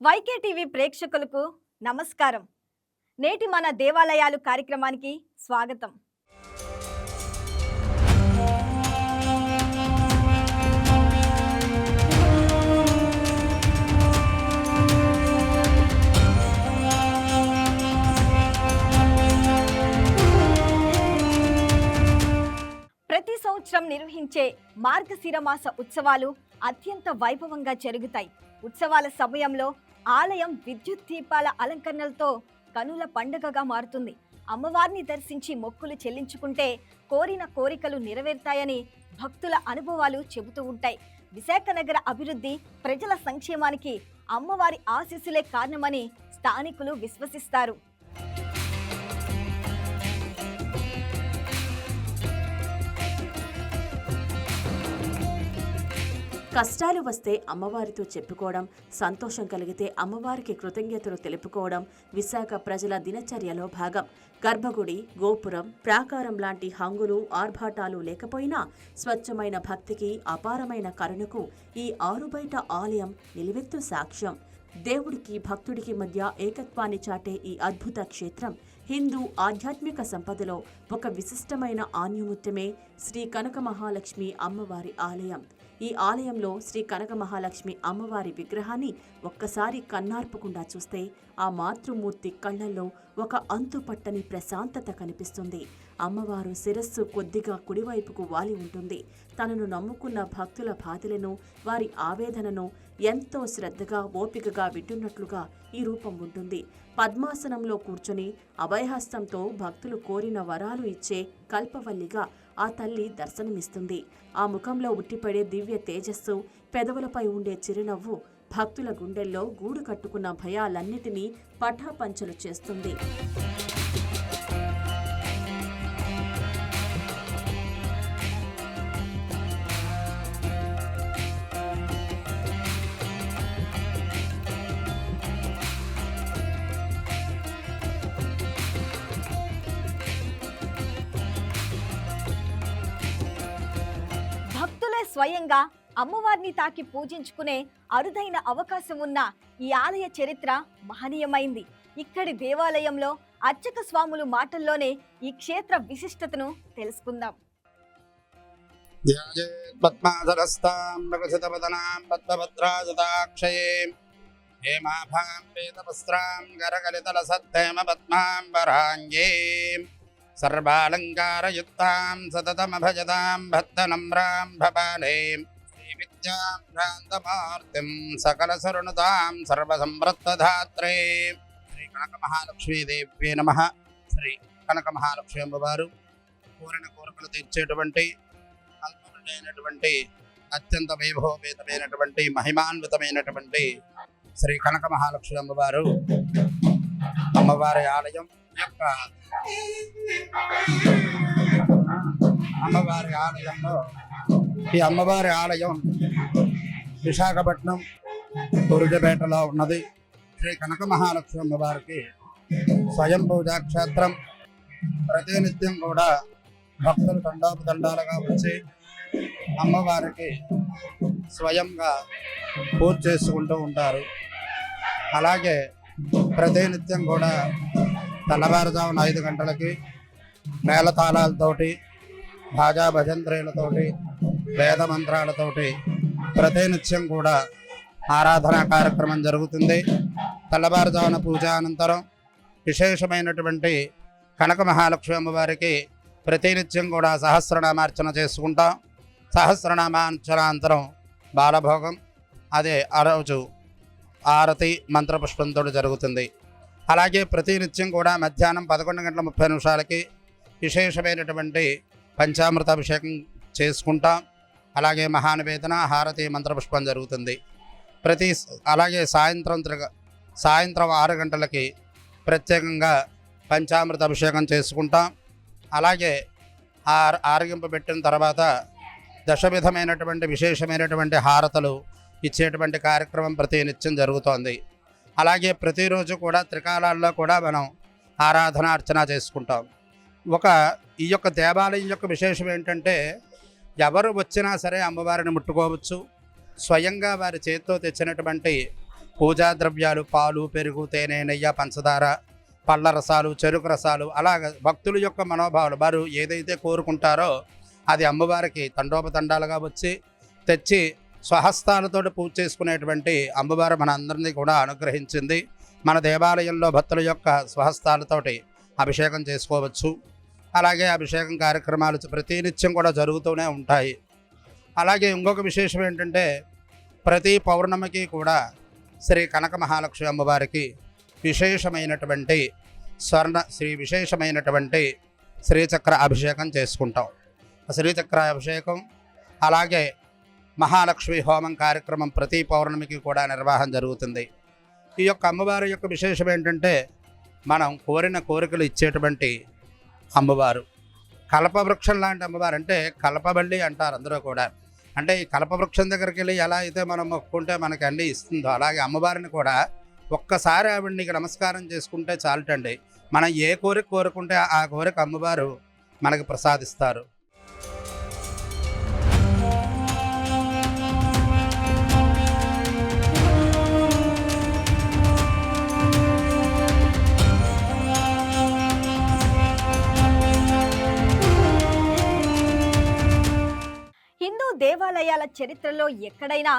YK TV ప్రేక్షకులకు నమస్కారం. నేటి మన దేవాలయాలు కార్యక్రమానికి స్వాగతం. ప్రతి సంవత్సరం నిర్వహించే మార్గశిర మాస ఉత్సవాలు అత్యంత వైభవంగా జరుగుతాయి. ఉత్సవాల సమయంలో ఆలయం విద్యుత్ దీపాల అలంకరణలతో కనుల పండుగగా మారుతుంది. అమ్మవారిని దర్శించి మొక్కులు చెల్లించుకుంటే కోరిన కోరికలు నెరవేరుతాయని భక్తుల అనుభవాలు చెబుతూ ఉంటాయి. విశాఖ నగర అభివృద్ధి, ప్రజల సంక్షేమానికి అమ్మవారి ఆశీస్సులే కారణమని స్థానికులు విశ్వసిస్తారు. కష్టాలు వస్తే అమ్మవారితో చెప్పుకోవడం, సంతోషం కలిగితే అమ్మవారికి కృతజ్ఞతలు తెలుపుకోవడం విశాఖ ప్రజల దినచర్యలో భాగం. గర్భగుడి, గోపురం, ప్రాకారం లాంటి హంగులు, ఆర్భాటాలు లేకపోయినా స్వచ్ఛమైన భక్తికి, అపారమైన కరుణకు ఈ ఆరుబయట ఆలయం నిలువెత్తు సాక్ష్యం. దేవుడికి భక్తుడికి మధ్య ఏకత్వాన్ని చాటే ఈ అద్భుత క్షేత్రం హిందూ ఆధ్యాత్మిక సంపదలో ఒక విశిష్టమైన ఆణిముత్యమే శ్రీ కనక మహాలక్ష్మి అమ్మవారి ఆలయం. ఈ ఆలయంలో శ్రీ కనక మహాలక్ష్మి అమ్మవారి విగ్రహాన్ని ఒక్కసారి కన్నార్పకుండా చూస్తే ఆ మాతృమూర్తి కళ్లల్లో ఒక అంతుపట్టని ప్రశాంతత కనిపిస్తుంది. అమ్మవారు శిరస్సు కొద్దిగా కుడివైపుకు వాలి ఉంటుంది. తనను నమ్ముకున్న భక్తుల బాధలను, వారి ఆవేదనను ఎంతో శ్రద్ధగా, ఓపికగా వింటున్నట్లుగా ఈ రూపం ఉంటుంది. పద్మాసనంలో కూర్చొని అభయహస్తంతో భక్తులు కోరిన వరాలు ఇచ్చే కల్పవల్లిగా ఆ తల్లి దర్శనమిస్తుంది. ఆ ముఖంలో ఉట్టిపడే దివ్య తేజస్సు, పెదవులపై ఉండే చిరునవ్వు భక్తుల గుండెల్లో గూడు కట్టుకున్న భయాలన్నిటినీ పటాపంచలు చేస్తుంది. భక్తులే స్వయంగా అమ్మవారిని తాకి పూజించుకునే అరుదైన అవకాశం ఉన్న ఈ ఆలయ చరిత్ర మహనీయమైంది. ఇక్కడి దేవాలయంలో అర్చక స్వాములు మాటల్లోనే ఈ క్షేత్ర విశిష్టతను తెలుసుకుందాం. సర్వాలంకారయుక్తాం సతతమభజతాం భక్తనమ్రాం భవానీం శ్రీవిద్యాం భ్రాంతమూర్తిం సకలసరుణుతాం సర్వసంప్రత్తధాత్రే. శ్రీ కనక మహాలక్ష్మీదేవ్యే నమః. శ్రీ కనక మహాలక్ష్మి అమ్మవారు కోరిన కోరికలు తీర్చేటువంటి అల్పమైనటువంటి అత్యంత వైభవపేతమైనటువంటి మహిమాన్వితమైనటువంటి శ్రీ కనక మహాలక్ష్మి అమ్మవారి ఆలయం యొక్క అమ్మవారి ఆలయంలో ఈ అమ్మవారి ఆలయం విశాఖపట్నం కురుజపేటలో ఉన్నది. శ్రీ కనక మహాలక్ష్మి అమ్మవారికి స్వయం పూజా క్షేత్రం. ప్రతినిత్యం కూడా భక్తులు దండాలుగా వచ్చి అమ్మవారికి స్వయంగా పూజ చేసుకుంటూ ఉంటారు. అలాగే ప్రతినిత్యం కూడా తెల్లవారుజామున 5 గంటలకి మేళతాళాలతోటి, భాజా భజంత్రీలతోటి, వేద మంత్రాలతోటి ప్రతినిత్యం కూడా ఆరాధనా కార్యక్రమం జరుగుతుంది. తెల్లవారుజామున పూజ అనంతరం విశేషమైనటువంటి కనక మహాలక్ష్మి అమ్మవారికి ప్రతినిత్యం కూడా సహస్రనామార్చన చేసుకుంటాం. సహస్రనామార్చనాంతరం బాలభోగం, అదే ఆ రోజు ఆరతి మంత్రపుష్పంతో జరుగుతుంది. అలాగే ప్రతినిత్యం కూడా మధ్యాహ్నం 11:30 విశేషమైనటువంటి పంచామృత అభిషేకం చేసుకుంటాం. అలాగే మహానివేదన, హారతి, మంత్రపుష్పం జరుగుతుంది. అలాగే సాయంత్రం 6 గంటలకి ప్రత్యేకంగా పంచామృత అభిషేకం చేసుకుంటాం. అలాగే ఆరగింపు పెట్టిన తర్వాత దశవిధమైనటువంటి విశేషమైనటువంటి హారతలు ఇచ్చేటువంటి కార్యక్రమం ప్రతినిత్యం జరుగుతోంది. అలాగే ప్రతిరోజు కూడా త్రికాలాల్లో కూడా మనం ఆరాధన అర్చన చేసుకుంటాం. ఈ యొక్క దేవాలయం యొక్క విశేషం ఏంటంటే ఎవరు వచ్చినా సరే అమ్మవారిని ముట్టుకోవచ్చు. స్వయంగా వారి చేతితో తెచ్చినటువంటి పూజా ద్రవ్యాలు, పాలు, పెరుగు, తేనె, నెయ్యి, పంచదార, పళ్ళ రసాలు, చెరుకు రసాలు, అలాగ భక్తుల యొక్క మనోభావాలు వారు ఏదైతే కోరుకుంటారో అది అమ్మవారికి తండోపతండాలుగా వచ్చి తెచ్చి స్వహస్తాలతో పూజ చేసుకునేటువంటి అమ్మవారు మన అందరినీ కూడా అనుగ్రహించింది. మన దేవాలయంలో భక్తుల యొక్క స్వహస్తాలతోటి అభిషేకం చేసుకోవచ్చు. అలాగే అభిషేకం కార్యక్రమాలు ప్రతినిత్యం కూడా జరుగుతూనే ఉంటాయి. అలాగే ఇంకొక విశేషం ఏంటంటే ప్రతి పౌర్ణమికి కూడా శ్రీ కనక మహాలక్ష్మి అమ్మవారికి విశేషమైనటువంటి విశేషమైనటువంటి శ్రీచక్ర అభిషేకం చేసుకుంటాం. శ్రీచక్ర అభిషేకం అలాగే మహాలక్ష్మి హోమం కార్యక్రమం ప్రతి పౌర్ణమికి కూడా నిర్వహణ జరుగుతుంది. ఈ యొక్క అమ్మవారి యొక్క విశేషం ఏంటంటే మనం కోరిన కోరికలు ఇచ్చేటువంటి అమ్మవారు. కల్పవృక్షం లాంటి అమ్మవారు, అంటే కల్పబల్లి అంటారు అందరూ కూడా. అంటే ఈ కల్పవృక్షం దగ్గరికి వెళ్ళి ఎలా అయితే మనం మొక్కుకుంటే మనకి అన్నీ ఇస్తుందో అలాగే అమ్మవారిని కూడా ఒక్కసారి ఆవిడకి నమస్కారం చేసుకుంటే చాలటండి. మనం ఏ కోరిక కోరుకుంటే ఆ కోరిక అమ్మవారు మనకి ప్రసాదిస్తారు. హిందూ దేవాలయాల చరిత్రలో ఎక్కడైనా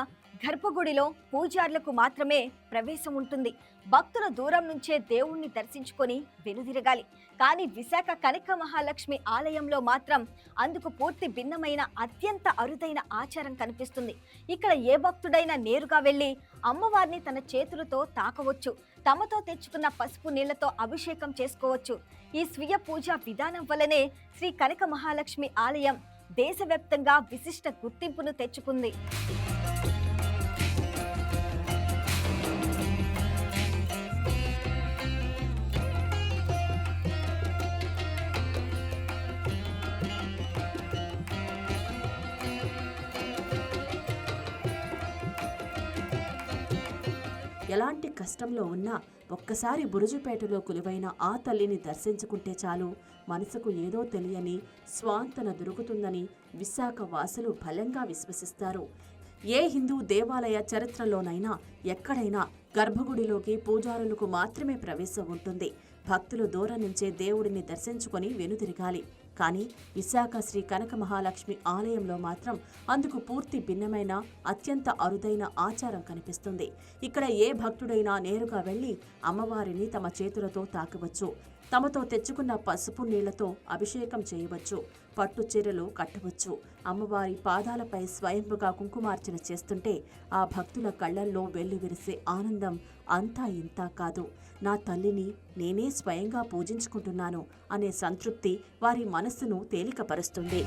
గర్భగుడిలో పూజారులకు మాత్రమే ప్రవేశం ఉంటుంది. భక్తులు దూరం నుంచే దేవుణ్ణి దర్శించుకొని వెనుదిరగాలి. కానీ విశాఖ కనక మహాలక్ష్మి ఆలయంలో మాత్రం అందుకు పూర్తి భిన్నమైన అత్యంత అరుదైన ఆచారం కనిపిస్తుంది. ఇక్కడ ఏ భక్తుడైనా నేరుగా వెళ్ళి అమ్మవారిని తన చేతులతో తాకవచ్చు. తమతో తెచ్చుకున్న పసుపు నీళ్లతో అభిషేకం చేసుకోవచ్చు. ఈ స్వీయ పూజా విధానం వల్లనే శ్రీ కనక మహాలక్ష్మి ఆలయం దేశవ్యాప్తంగా విశిష్ట గుర్తింపును తెచ్చుకుంది. ఎలాంటి కష్టంలో ఉన్నా ఒక్కసారి బురుజుపేటలో కొలువైన ఆ తల్లిని దర్శించుకుంటే చాలు మనసుకు ఏదో తెలియని స్వాంతన దొరుకుతుందని విశాఖ వాసులు బలంగా విశ్వసిస్తారు. ఏ హిందూ దేవాలయ చరిత్రలోనైనా ఎక్కడైనా గర్భగుడిలోకి పూజారులకు మాత్రమే ప్రవేశం ఉంటుంది. భక్తులు దూరం నుంచే దేవుడిని దర్శించుకొని వెనుదిరగాలి. కానీ విశాఖ శ్రీ కనక మహాలక్ష్మి ఆలయంలో మాత్రం అందుకు పూర్తి భిన్నమైన అత్యంత అరుదైన ఆచారం కనిపిస్తుంది. ఇక్కడ ఏ భక్తుడైనా నేరుగా వెళ్లి అమ్మవారిని తమ చేతులతో తాకవచ్చు. తమతో తెచ్చుకున్న పసుపు నీళ్లతో అభిషేకం చేయవచ్చు. పట్టు చీరలు కట్టవచ్చు. అమ్మవారి పాదాలపై స్వయంగా కుంకుమార్చన చేస్తుంటే ఆ భక్తుల కళ్లల్లో వెల్లువిరిసే ఆనందం అంతా ఇంతా కాదు. నా తల్లిని నేనే స్వయంగా పూజించుకుంటున్నాను అనే సంతృప్తి వారి మనస్సును తేలికపరుస్తుంది.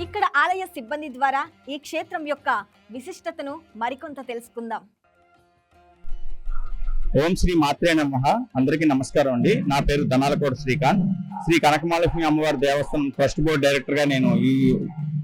ఇక్కడ ఆలయ సిబ్బంది ద్వారా ఈ క్షేత్రం యొక్క విశిష్టతను మరికొంత తెలుసుకుందాం. ఓం శ్రీ మాత్రే నమః. అందరికీ నమస్కారం అండి. నా పేరు ధనాలకోట శ్రీకాంత్. శ్రీ కనకమహాలక్ష్మి అమ్మవారి దేవస్థానం ట్రస్ట్ బోర్డు డైరెక్టర్ గా నేను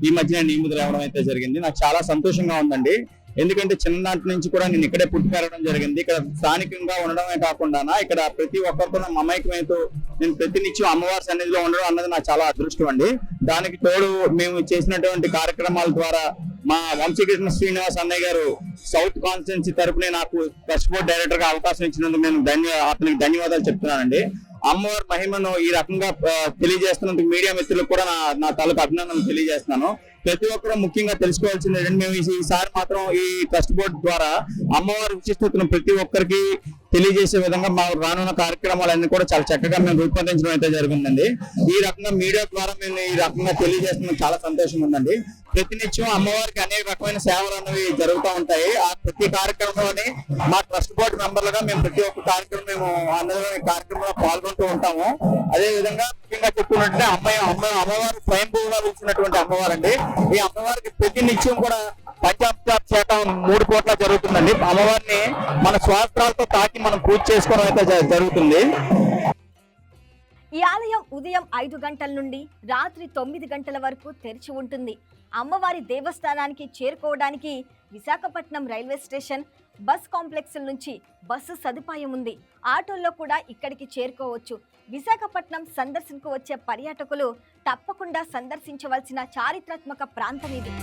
ఈ మధ్యన నియమితులు రావడం అయితే జరిగింది. నాకు చాలా సంతోషంగా ఉందండి. ఎందుకంటే చిన్ననాటి నుంచి కూడా నేను ఇక్కడే పుట్టి పెరగడం జరిగింది. ఇక్కడ స్థానికంగా ఉండడమే కాకుండా ఇక్కడ ప్రతి ఒక్కరితో మమైకమైతే నేను ప్రతినిత్యం అమ్మవారి సన్నిధిలో ఉండడం అన్నది నాకు చాలా అదృష్టం అండి. దానికి తోడు మేము చేసినటువంటి కార్యక్రమాల ద్వారా మా వంశీకృష్ణ శ్రీనివాస్ అన్నయ్య గారు సౌత్ కాన్స్టిట్యున్సీ తరపునే నాకు ట్రస్ట్ బోర్డ్ డైరెక్టర్ గా అవకాశం ఇచ్చినందుకు నేను అతనికి ధన్యవాదాలు చెప్తున్నానండి. అమ్మవారి మహిమను ఈ రకంగా తెలియజేస్తున్నందుకు మీడియా మిత్రులకు కూడా నా తాలూకు అభినందనలు తెలియజేస్తున్నాను. ప్రతి ఒక్కరూ ముఖ్యంగా తెలుసుకోవాల్సింది ఏంటంటే మేము ఈసారి మాత్రం ఈ ట్రస్ట్ బోర్డు ద్వారా అమ్మవారి విశిష్టతను ప్రతి ఒక్కరికి తెలియజేసే విధంగా మా రానున్న కార్యక్రమాలన్నీ కూడా చాలా చక్కగా మేము రూపొందించడం అయితే జరిగిందండి. ఈ రకంగా మీడియా ద్వారా మేము ఈ రకంగా తెలియజేస్తున్నాం, చాలా సంతోషంగా ఉందండి. ప్రతినిత్యం అమ్మవారికి అనేక రకమైన సేవలు అనేవి జరుగుతూ ఉంటాయి. ఆ ప్రతి కార్యక్రమంలోని మా ట్రస్ట్ బోర్డు మెంబర్లుగా మేము ప్రతి ఒక్క కార్యక్రమం మేము అందరూ కార్యక్రమంలో పాల్గొంటూ ఉంటాము. అదే విధంగా ముఖ్యంగా చెప్పుకున్నట్టే అమ్మవారు స్వయంభూగా పిలిచినటువంటి అమ్మవారు అండి. ఈ అమ్మవారికి ప్రతి నిత్యం కూడా పంచాక్షర శాతం 3 కోట్ల జరుగుతుందండి. అమ్మవారిని మన స్వాస్త్రాలతో తాకి మనం పూజ చేసుకోవడం అయితే జరుగుతుంది. ఈ ఆలయం ఉదయం 5 గంటల నుండి రాత్రి 9 గంటల వరకు తెరిచి ఉంటుంది. అమ్మవారి దేవస్థానానికి చేరుకోవడానికి Visakhapatnam railway station, bus complex నుంచి బస్సు సదుపాయం ఉంది. ఆటోల్లో కూడా ఇక్కడికి చేరుకోవచ్చు. విశాఖపట్నం సందర్శనకు వచ్చే పర్యాటకులు తప్పకుండా సందర్శించవలసిన చారిత్రాత్మక ప్రాంతం ఇది.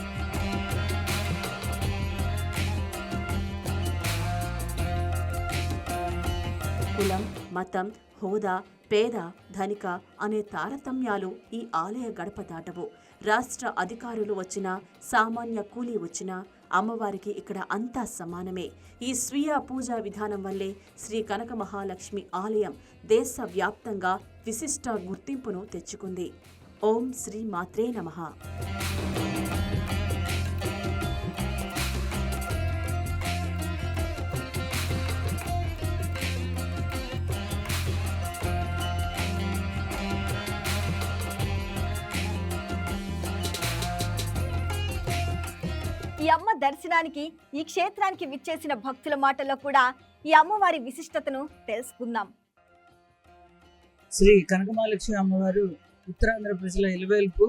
కులం, మతం, హోదా, పేద, ధనిక అనే తారతమ్యాలు ఈ ఆలయ గడప దాటవు. రాష్ట్ర అధికారులు వచ్చినా, సామాన్య కూలీ వచ్చినా అమ్మవారికి ఇక్కడ అంతా సమానమే. ఈ స్వీయ పూజా విధానం వల్లే శ్రీ కనక మహాలక్ష్మి ఆలయం దేశవ్యాప్తంగా విశిష్ట గుర్తింపును తెచ్చుకుంది. ఓం శ్రీ మాత్రే నమః. ఈ అమ్మ దర్శనానికి ఈ క్షేత్రానికి విచ్చేసిన భక్తుల మాటల్లో కూడా ఈ అమ్మవారి విశిష్టతను తెలుసుకుందాం. శ్రీ కనకమహాలక్ష్మి అమ్మవారు ఉత్తరాంధ్ర ప్రజల ఇలవేల్పు,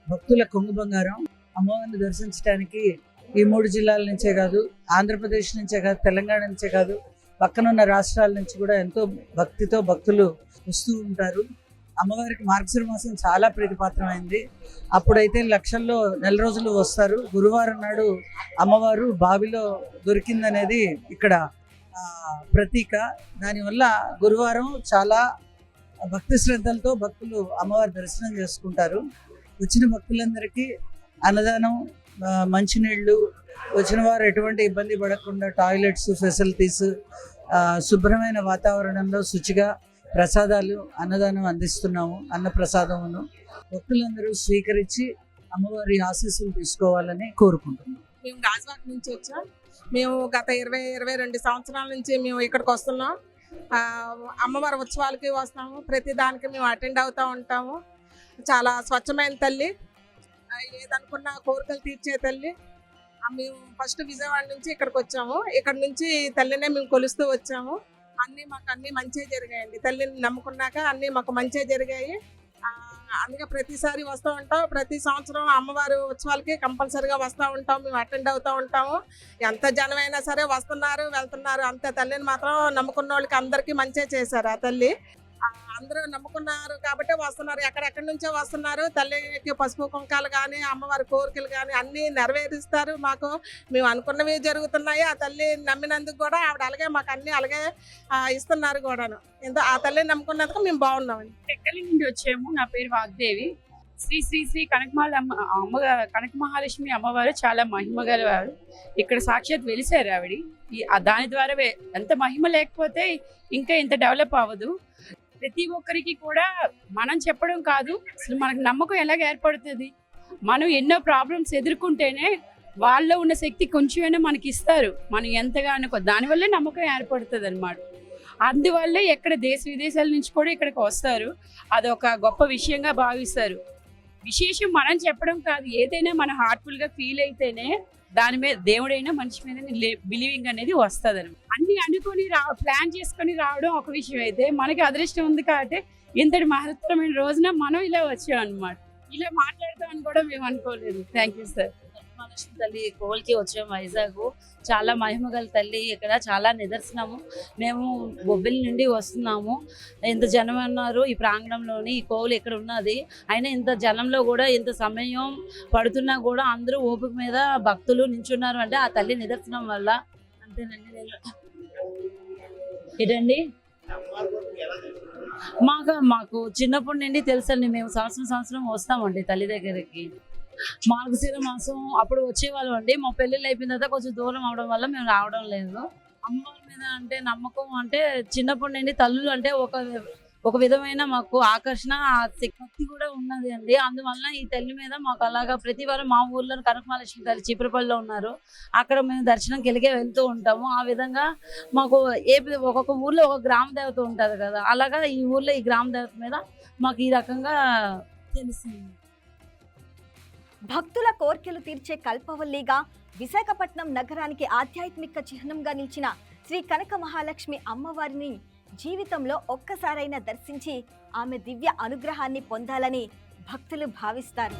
భక్తుల కొంగు బంగారం. అమ్మవారిని దర్శించడానికి ఈ 3 జిల్లాల నుంచే కాదు, ఆంధ్రప్రదేశ్ నుంచే కాదు, తెలంగాణ నుంచే కాదు, పక్కనున్న రాష్ట్రాల నుంచి కూడా ఎంతో భక్తితో భక్తులు వస్తూ ఉంటారు. అమ్మవారికి మార్గశిర మాసం చాలా ప్రీతిపాత్రమైంది. అప్పుడైతే లక్షల్లో నెల రోజులు వస్తారు. గురువారం నాడు అమ్మవారు బావిలో దొరికిందనేది ఇక్కడ ప్రతీక. దానివల్ల గురువారం చాలా భక్తి శ్రద్ధలతో భక్తులు అమ్మవారి దర్శనం చేసుకుంటారు. వచ్చిన భక్తులందరికీ అన్నదానం, మంచినీళ్ళు, వచ్చిన వారు ఎటువంటి ఇబ్బంది పడకుండా టాయిలెట్స్ ఫెసిలిటీస్, శుభ్రమైన వాతావరణంలో శుచిగా ప్రసాదాలు, అన్నదానం అందిస్తున్నాము. అన్న ప్రసాదమును భక్తులందరూ స్వీకరించి అమ్మవారి ఆశీస్సులు తీసుకోవాలని కోరుకుంటున్నాం. మేము రాజవాక నుంచి వచ్చాం. మేము గత 22 సంవత్సరాల నుంచి మేము ఇక్కడికి వస్తున్నాం. అమ్మవారి ఉత్సవాలకి వస్తాము. ప్రతి దానికి మేము అటెండ్ అవుతూ ఉంటాము. చాలా స్వచ్ఛమైన తల్లి, ఏదనుకున్న కోరికలు తీర్చే తల్లి. మేము ఫస్ట్ విజయవాడ నుంచి ఇక్కడికి వచ్చాము. ఇక్కడ నుంచి తల్లినే మేము కొలుస్తూ వచ్చాము. మాకు అన్ని మంచిగా జరిగాయండి. తల్లిని నమ్ముకున్నాక అన్ని మాకు మంచిగా జరిగాయి. అందుకే ప్రతిసారి వస్తూ ఉంటాం. ప్రతి సంవత్సరం అమ్మవారి ఉత్సవాలకి కంపల్సరీగా వస్తూ ఉంటాం. మేము అటెండ్ అవుతూ ఉంటాము. ఎంత జనమైనా సరే వస్తున్నారు, వెళ్తున్నారు. అంతే. తల్లిని మాత్రం నమ్ముకున్న వాళ్ళకి అందరికీ మంచిగా చేశారు ఆ తల్లి. అందరూ నమ్ముకున్నారు కాబట్టి వస్తున్నారు. ఎక్కడెక్కడి నుంచో వస్తున్నారు. తల్లికి పసుపు కుంకాలు కానీ, అమ్మవారి కోరికలు కానీ అన్నీ నెరవేరుస్తారు. మాకు మేము అనుకున్నవి జరుగుతున్నాయి. ఆ తల్లి నమ్మినందుకు కూడా ఆవిడ అలాగే మాకు అన్ని అలాగే ఇస్తున్నారు కూడాను. ఆ తల్లిని నమ్ముకున్నందుకు మేము బాగున్నామండి. టెక్కలి నుండి వచ్చాము. నా పేరు వాగ్దేవి. శ్రీ శ్రీ శ్రీ కనక మహాలక్ష్మి అమ్మవారు చాలా మహిమ గలవారు. ఇక్కడ సాక్షాత్ వెలిసారు ఆవిడ. దాని ద్వారా ఎంత మహిమ లేకపోతే ఇంకా ఇంత డెవలప్ అవ్వదు. ప్రతి ఒక్కరికి కూడా మనం చెప్పడం కాదు, అసలు మనకు నమ్మకం ఎలాగ ఏర్పడుతుంది. మనం ఎన్నో ప్రాబ్లమ్స్ ఎదుర్కొంటేనే వాళ్ళలో ఉన్న శక్తి కొంచెమైనా మనకి ఇస్తారు. మనం ఎంతగానో దానివల్లే నమ్మకం ఏర్పడుతుంది అన్నమాట. అందువల్లే ఎక్కడ దేశ విదేశాల నుంచి కూడా ఇక్కడికి వస్తారు. అదొక గొప్ప విషయంగా భావిస్తారు. విశేషం మనం చెప్పడం కాదు, ఏదైనా మనం హార్ట్ఫుల్గా ఫీల్ అయితేనే దాని మీద దేవుడైనా మనిషి మీద బిలీవింగ్ అనేది వస్తుంది అనమాట. అన్ని అనుకొని ప్లాన్ చేసుకొని రావడం ఒక విషయం అయితే, మనకి అదృష్టం ఉంది కాబట్టి ఇంతటి మహత్తరమైన రోజున మనం ఇలా వచ్చాం అనమాట. ఇలా మాట్లాడతామని కూడా మేము అనుకోలేదు. Thank you sir. మహాలక్ష్మి తల్లి కోవిల్కి వచ్చాము. వైజాగ్ చాలా మహిమగల తల్లి. ఇక్కడ చాలా నిదర్శనము. మేము బొబ్బిలి నుండి వస్తున్నాము. ఇంత జనం అన్నారు ఈ ప్రాంగణంలోని. ఈ కోవిల్ ఇక్కడ ఉన్నది. అయినా ఇంత జనంలో కూడా ఇంత సమయం పడుతున్నా కూడా అందరూ ఓపిక మీద భక్తులు నించున్నారు అంటే ఆ తల్లి నిదర్శనం వల్ల. అంతేనండి. ఏంటండి, మాకు చిన్నప్పటి నుండి తెలుసండి. మేము సంవత్సరం వస్తామండి తల్లి దగ్గరికి. మార్గశిర మాసం అప్పుడు వచ్చేవాళ్ళం అండి. మా పెళ్ళిళ్ళు అయిపోయిన తర్వాత కొంచెం దూరం అవడం వల్ల మేము రావడం లేదు. అమ్మవారి మీద అంటే నమ్మకం అంటే చిన్నప్పటి నుండి తల్లులు అంటే ఒక విధమైన మాకు ఆకర్షణ, శక్తి కూడా ఉన్నది అండి. అందువల్ల ఈ తల్లి మీద మాకు అలాగా ప్రతి వారం మా ఊర్లో కనకమహాలక్ష్మి తల్లి చీపురపల్లిలో ఉన్నారు. అక్కడ మేము దర్శనంకి వెళ్తూ ఉంటాము. ఆ విధంగా మాకు ఒక్కొక్క ఊర్లో ఒక గ్రామ దేవత ఉంటుంది కదా, అలాగా ఈ ఊర్లో ఈ గ్రామ దేవత మీద మాకు ఈ రకంగా తెలిసింది. భక్తుల కోర్కెలు తీర్చే కల్పవల్లిగా విశాఖపట్నం నగరానికి ఆధ్యాత్మిక చిహ్నంగా నిలిచిన శ్రీ కనక మహాలక్ష్మి అమ్మవారిని జీవితంలో ఒక్కసారైనా దర్శించి ఆమె దివ్య అనుగ్రహాన్ని పొందాలని భక్తులు భావిస్తారు.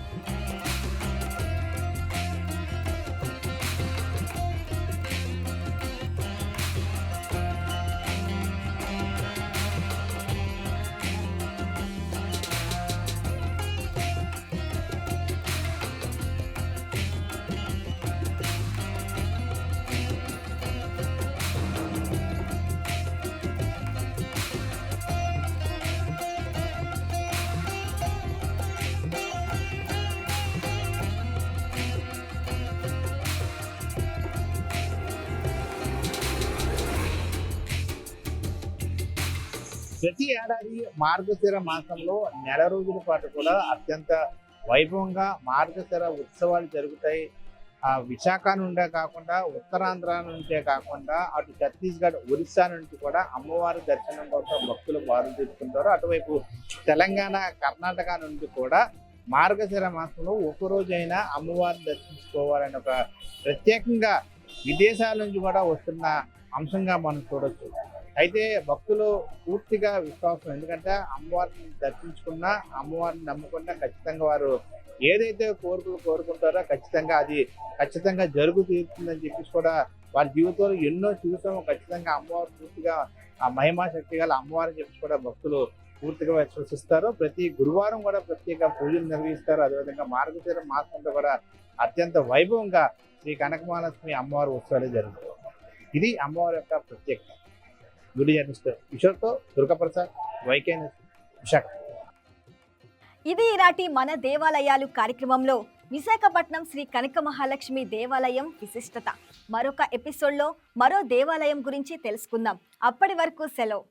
ప్రతి ఏడాది మార్గశిర మాసంలో నెల రోజుల పాటు కూడా అత్యంత వైభవంగా మార్గశిర ఉత్సవాలు జరుగుతాయి. విశాఖ నుండే కాకుండా ఉత్తరాంధ్ర నుంచే కాకుండా అటు ఛత్తీస్గఢ్, ఒరిస్సా నుంచి కూడా అమ్మవారి దర్శనం కోసం భక్తులు బారులు తీర్చుకుంటారు. అటువైపు తెలంగాణ, కర్ణాటక నుండి కూడా మార్గశిర మాసంలో ఒక రోజైనా అమ్మవారిని దర్శించుకోవాలని ఒక ప్రత్యేకంగా విదేశాల నుంచి కూడా వస్తున్న అంశంగా మనం చూడొచ్చు. అయితే భక్తులు పూర్తిగా విశ్వాసం, ఎందుకంటే అమ్మవారిని దర్శించుకున్నా, అమ్మవారిని నమ్ముకున్నా ఖచ్చితంగా వారు ఏదైతే కోరికలు కోరుకుంటారో ఖచ్చితంగా జరుగు తీరుతుందని చెప్పేసి కూడా వారి జీవితంలో ఎన్నో చూసాము. ఖచ్చితంగా అమ్మవారు పూర్తిగా ఆ మహిమా శక్తి గల అమ్మవారిని చెప్పి కూడా భక్తులు పూర్తిగా విశ్వసిస్తారు. ప్రతి గురువారం కూడా ప్రత్యేక పూజలు నిర్వహిస్తారు. అదేవిధంగా మార్గశిర మాసంలో కూడా అత్యంత వైభవంగా శ్రీ కనకమహాలక్ష్మి అమ్మవారి ఉత్సవాలు జరుగుతాయి. ఇది అమ్మవారి యొక్క ప్రత్యేకత. వీడియో జర్నలిస్ట్ కిషోర్తో దుర్గాప్రసాద్, వైకే విశాఖ. ఇది ఈనాటి మన దేవాలయాలు కార్యక్రమంలో విశాఖపట్నం శ్రీ కనక మహాలక్ష్మి దేవాలయం విశిష్టత. మరొక ఎపిసోడ్లో మరో దేవాలయం గురించి తెలుసుకుందాం. అప్పటి వరకు సెలవు.